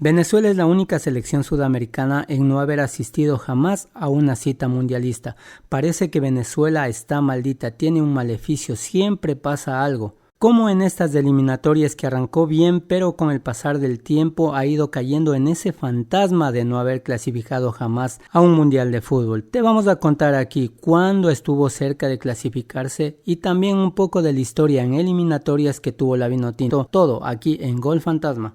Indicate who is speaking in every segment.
Speaker 1: Venezuela es la única selección sudamericana en no haber asistido jamás a una cita mundialista. Parece que Venezuela está maldita, tiene un maleficio, siempre pasa algo. Como en estas eliminatorias que arrancó bien, pero con el pasar del tiempo ha ido cayendo en ese fantasma de no haber clasificado jamás a un mundial de fútbol. Te vamos a contar aquí cuándo estuvo cerca de clasificarse y también un poco de la historia en eliminatorias que tuvo la Vinotinto. Todo aquí en Gol Fantasma.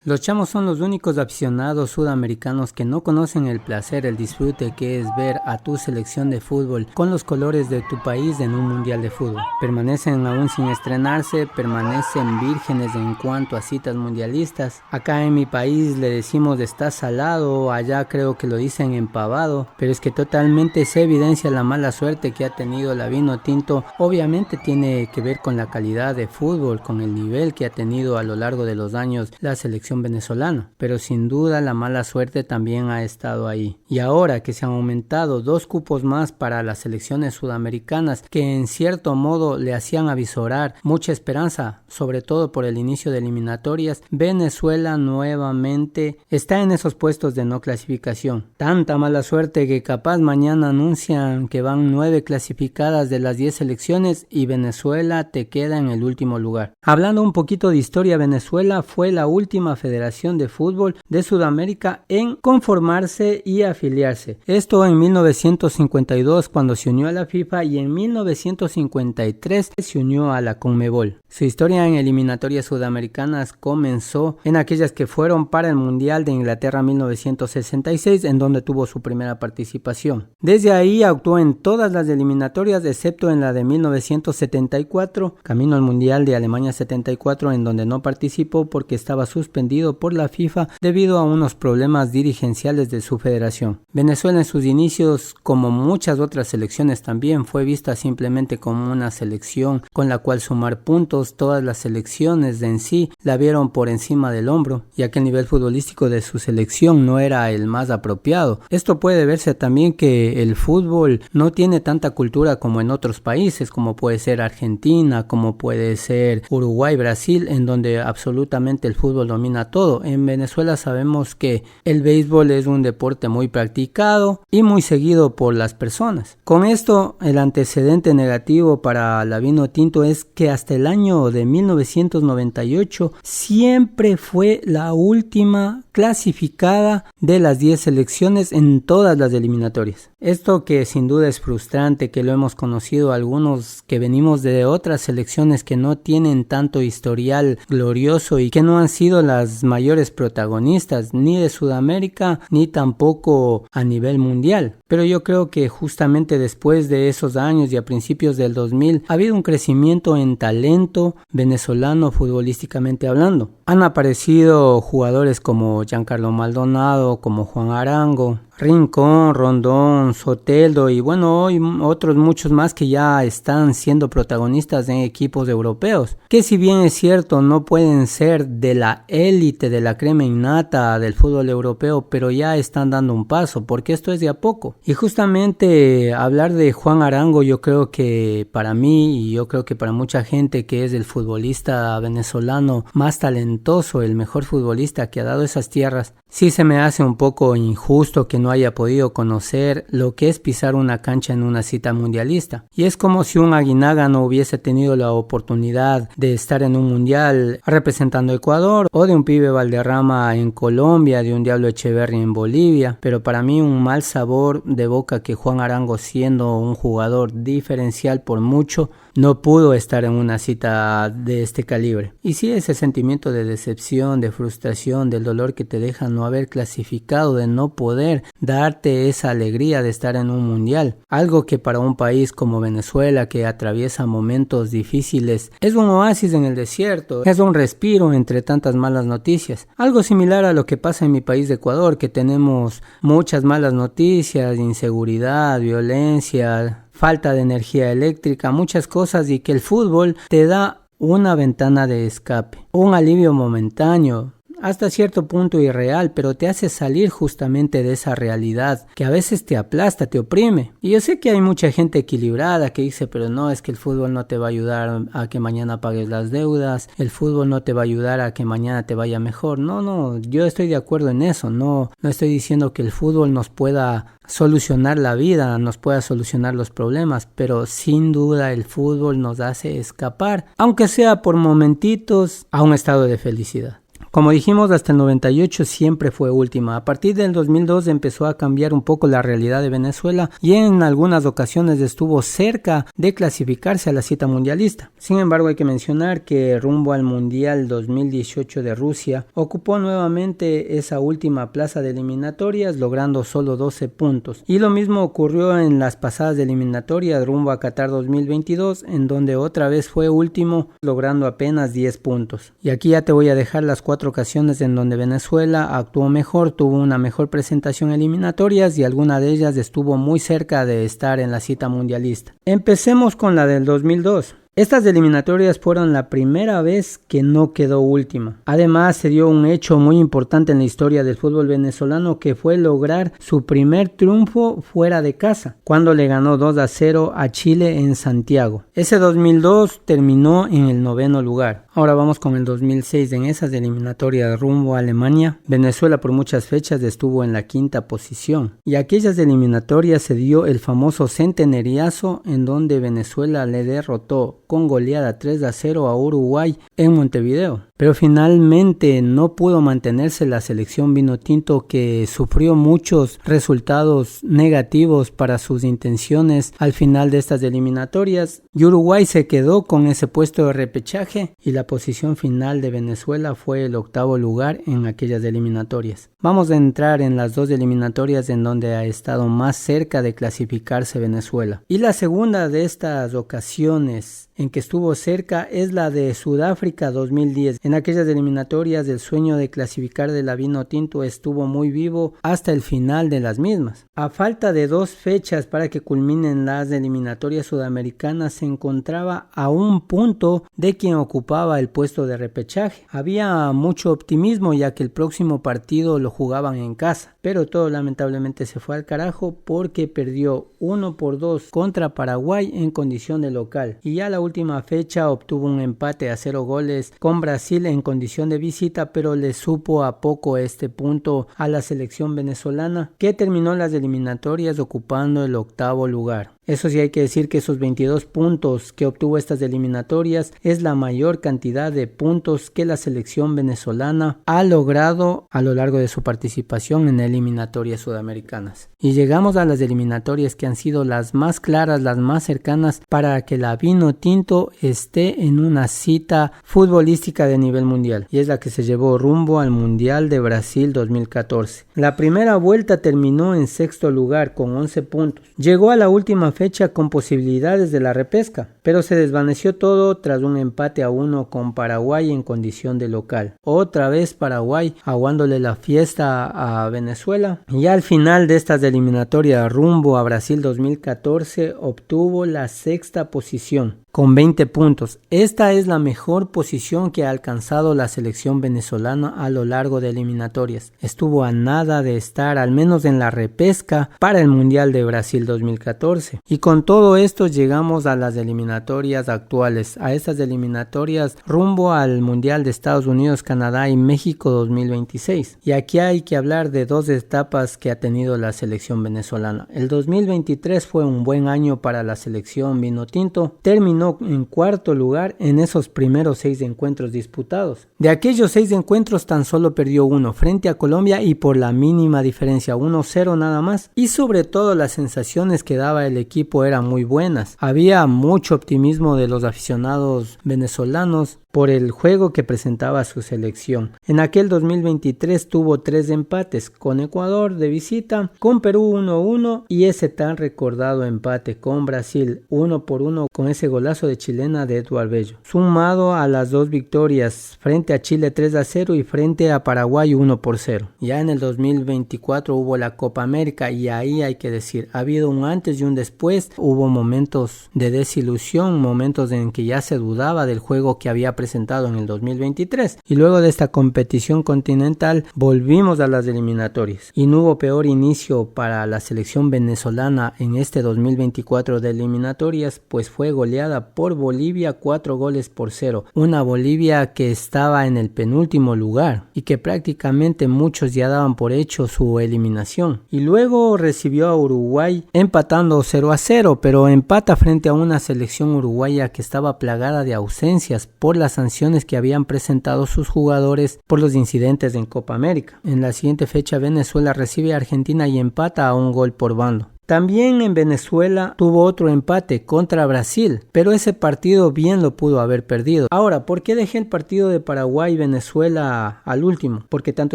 Speaker 1: Los chamos son los únicos aficionados sudamericanos que no conocen el placer, el disfrute que es ver a tu selección de fútbol con los colores de tu país en un mundial de fútbol. Permanecen aún sin estrenarse, permanecen vírgenes en cuanto a citas mundialistas. Acá en mi país le decimos está salado, allá creo que lo dicen empavado, pero es que totalmente se evidencia la mala suerte que ha tenido la Vinotinto. Obviamente tiene que ver con la calidad de fútbol, con el nivel que ha tenido a lo largo de los años la selección venezolana, pero sin duda la mala suerte también ha estado ahí. Y ahora que se han aumentado 2 cupos más para las selecciones sudamericanas que en cierto modo le hacían avisorar mucha esperanza, sobre todo por el inicio de eliminatorias, Venezuela nuevamente está en esos puestos de no clasificación. Tanta mala suerte que capaz mañana anuncian que van 9 clasificadas de las 10 selecciones y Venezuela te queda en el último lugar. Hablando un poquito de historia, Venezuela fue la última Federación de Fútbol de Sudamérica en conformarse y afiliarse. Esto en 1952 cuando se unió a la FIFA y en 1953 se unió a la Conmebol. Su historia en eliminatorias sudamericanas comenzó en aquellas que fueron para el Mundial de Inglaterra 1966 en donde tuvo su primera participación. Desde ahí actuó en todas las eliminatorias excepto en la de 1974, camino al Mundial de Alemania 74 en donde no participó porque estaba suspendido por la FIFA debido a unos problemas dirigenciales de su federación. Venezuela en sus inicios, como muchas otras selecciones también, fue vista simplemente como una selección con la cual sumar puntos. Todas las selecciones en sí la vieron por encima del hombro, ya que el nivel futbolístico de su selección no era el más apropiado. Esto puede verse también que el fútbol no tiene tanta cultura como en otros países, como puede ser Argentina, como puede ser Uruguay, Brasil, en donde absolutamente el fútbol domina todo. En Venezuela sabemos que el béisbol es un deporte muy practicado y muy seguido por las personas. Con esto, el antecedente negativo para la Vinotinto es que hasta el año de 1998 siempre fue la última clasificada de las 10 selecciones en todas las eliminatorias. Esto que sin duda es frustrante, que lo hemos conocido algunos que venimos de otras selecciones que no tienen tanto historial glorioso y que no han sido las mayores protagonistas ni de Sudamérica ni tampoco a nivel mundial. Pero yo creo que justamente después de esos años y a principios del 2000 ha habido un crecimiento en talento venezolano futbolísticamente hablando. Han aparecido jugadores como Giancarlo Maldonado, como Juan Arango, Rincón, Rondón, Soteldo y bueno, hoy otros muchos más que ya están siendo protagonistas en equipos europeos, que si bien es cierto no pueden ser de la élite, de la crema innata del fútbol europeo, pero ya están dando un paso, porque esto es de a poco. Y justamente hablar de Juan Arango, yo creo que para mí y yo creo que para mucha gente que es el futbolista venezolano más talentoso, el mejor futbolista que ha dado esas tierras, sí se me hace un poco injusto que no haya podido conocer lo que es pisar una cancha en una cita mundialista. Y es como si un Aguinaga no hubiese tenido la oportunidad de estar en un mundial representando a Ecuador, o de un pibe Valderrama en Colombia, de un Diablo Echeverri en Bolivia. Pero para mí un mal sabor de boca que Juan Arango, siendo un jugador diferencial por mucho, no pudo estar en una cita de este calibre. Y sí, ese sentimiento de decepción, de frustración, del dolor que te deja no haber clasificado, de no poder darte esa alegría de estar en un mundial. Algo que para un país como Venezuela, que atraviesa momentos difíciles, es un oasis en el desierto, es un respiro entre tantas malas noticias. Algo similar a lo que pasa en mi país de Ecuador, que tenemos muchas malas noticias, inseguridad, violencia, falta de energía eléctrica, muchas cosas, y que el fútbol te da una ventana de escape, un alivio momentáneo. hasta cierto punto irreal, pero te hace salir justamente de esa realidad que a veces te aplasta, te oprime. Y yo sé que hay mucha gente equilibrada que dice, pero no, es que el fútbol no te va a ayudar a que mañana pagues las deudas, el fútbol no te va a ayudar a que mañana te vaya mejor. No, yo estoy de acuerdo en eso, no estoy diciendo que el fútbol nos pueda solucionar la vida, nos pueda solucionar los problemas, pero sin duda el fútbol nos hace escapar, aunque sea por momentitos, a un estado de felicidad. Como dijimos, hasta el 98 siempre fue última. A partir del 2002 empezó a cambiar un poco la realidad de Venezuela y en algunas ocasiones estuvo cerca de clasificarse a la cita mundialista. Sin embargo, hay que mencionar que rumbo al Mundial 2018 de Rusia, ocupó nuevamente esa última plaza de eliminatorias, logrando solo 12 puntos. Y lo mismo ocurrió en las pasadas eliminatorias rumbo a Qatar 2022, en donde otra vez fue último, logrando apenas 10 puntos. Y aquí ya te voy a dejar las 4 ocasiones en donde Venezuela actuó mejor, tuvo una mejor presentación en eliminatorias y alguna de ellas estuvo muy cerca de estar en la cita mundialista. Empecemos con la del 2002. Estas eliminatorias fueron la primera vez que no quedó última. Además, se dio un hecho muy importante en la historia del fútbol venezolano, que fue lograr su primer triunfo fuera de casa, cuando le ganó 2-0 a Chile en Santiago. Ese 2002 terminó en el 9º lugar. Ahora vamos con el 2006. En esas eliminatorias rumbo a Alemania, Venezuela por muchas fechas estuvo en la 5ª posición. Y aquellas eliminatorias se dio el famoso centenariazo, en donde Venezuela le derrotó con goleada 3-0 a Uruguay en Montevideo. Pero finalmente no pudo mantenerse la selección vinotinto, que sufrió muchos resultados negativos para sus intenciones al final de estas eliminatorias, y Uruguay se quedó con ese puesto de repechaje y la posición final de Venezuela fue el 8º lugar en aquellas eliminatorias. Vamos a entrar en las 2 eliminatorias en donde ha estado más cerca de clasificarse Venezuela. Y la segunda de estas ocasiones en que estuvo cerca es la de Sudáfrica 2010. En aquellas eliminatorias el sueño de clasificar de la Vinotinto estuvo muy vivo hasta el final de las mismas. A falta de 2 fechas para que culminen las eliminatorias sudamericanas, se encontraba a un punto de quien ocupaba el puesto de repechaje. Había mucho optimismo, ya que el próximo partido lo jugaban en casa, pero todo lamentablemente se fue al carajo porque perdió 1-2 contra Paraguay en condición de local, y ya la última fecha obtuvo un empate a 0 goles con Brasil en condición de visita, pero le supo a poco este punto a la selección venezolana, que terminó las eliminatorias ocupando el 8º lugar. Eso sí, hay que decir que esos 22 puntos que obtuvo estas eliminatorias es la mayor cantidad de puntos que la selección venezolana ha logrado a lo largo de su participación en eliminatorias sudamericanas. Y llegamos a las eliminatorias que han sido las más claras, las más cercanas para que la Vinotinto esté en una cita futbolística de nivel mundial, y es la que se llevó rumbo al Mundial de Brasil 2014. La primera vuelta terminó en 6º lugar con 11 puntos. Llegó a la última fecha con posibilidades de la repesca, pero se desvaneció todo tras un empate a 1 con Paraguay en condición de local. Otra vez Paraguay aguándole la fiesta a Venezuela, y al final de estas eliminatorias rumbo a Brasil 2014 obtuvo la 6ª posición con 20 puntos. Esta es la mejor posición que ha alcanzado la selección venezolana a lo largo de eliminatorias. Estuvo a nada de estar al menos en la repesca para el Mundial de Brasil 2014. Y con todo esto llegamos a las eliminatorias actuales, a estas eliminatorias rumbo al Mundial de Estados Unidos, Canadá y México 2026. Y aquí hay que hablar de 2 etapas que ha tenido la selección venezolana. El 2023 fue un buen año para la selección vinotinto. Terminó en 4º lugar en esos primeros 6 encuentros disputados. De aquellos 6 encuentros tan solo perdió 1 frente a Colombia, y por la mínima diferencia, 1-0 nada más. Y sobre todo las sensaciones que daba el equipo eran muy buenas. Había mucho optimismo de los aficionados venezolanos por el juego que presentaba su selección. En aquel 2023 tuvo 3 empates, con Ecuador de visita, con Perú 1-1 y ese tan recordado empate con Brasil 1-1 con ese golazo golazo de chilena de Eduard Bello, sumado a las 2 victorias frente a Chile 3-0 y frente a Paraguay 1-0. Ya en el 2024 hubo la Copa América y ahí hay que decir, ha habido un antes y un después. Hubo momentos de desilusión, momentos en que ya se dudaba del juego que había presentado en el 2023, y luego de esta competición continental volvimos a las eliminatorias y no hubo peor inicio para la selección venezolana en este 2024 de eliminatorias, pues fue goleada por Bolivia 4-0, una Bolivia que estaba en el penúltimo lugar y que prácticamente muchos ya daban por hecho su eliminación, y luego recibió a Uruguay empatando 0-0, pero empata frente a una selección uruguaya que estaba plagada de ausencias por las sanciones que habían presentado sus jugadores por los incidentes en Copa América. En la siguiente fecha Venezuela recibe a Argentina y empata a 1 gol por bando. También en Venezuela tuvo otro empate contra Brasil, pero ese partido bien lo pudo haber perdido. Ahora, ¿por qué dejé el partido de Paraguay-Venezuela al último? Porque tanto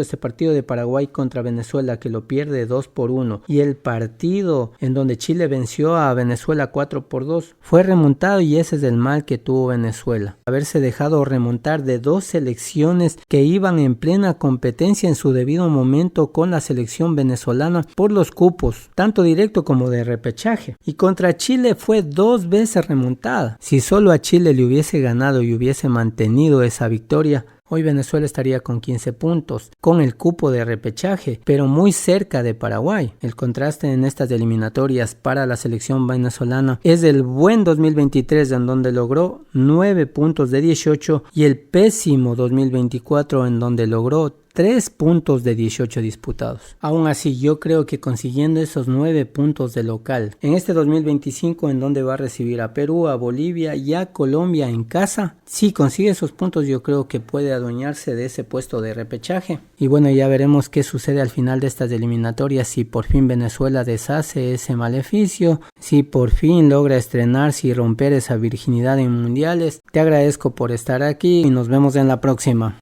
Speaker 1: este partido de Paraguay contra Venezuela, que lo pierde 2-1, y el partido en donde Chile venció a Venezuela 4-2, fue remontado, y ese es el mal que tuvo Venezuela. Haberse dejado remontar de 2 selecciones que iban en plena competencia en su debido momento con la selección venezolana por los cupos, tanto directo como de repechaje, y contra Chile fue 2 veces remontada. Si solo a Chile le hubiese ganado y hubiese mantenido esa victoria, hoy Venezuela estaría con 15 puntos, con el cupo de repechaje, pero muy cerca de Paraguay. El contraste en estas eliminatorias para la selección venezolana es el buen 2023, en donde logró 9 puntos de 18, y el pésimo 2024, en donde logró 3 puntos de 18 disputados. Aún así, yo creo que consiguiendo esos 9 puntos de local en este 2025, en donde va a recibir a Perú, a Bolivia y a Colombia en casa, si consigue esos puntos, yo creo que puede adueñarse de ese puesto de repechaje. Y bueno, ya veremos qué sucede al final de estas eliminatorias, si por fin Venezuela deshace ese maleficio, si por fin logra estrenarse y romper esa virginidad en mundiales. Te agradezco por estar aquí y nos vemos en la próxima.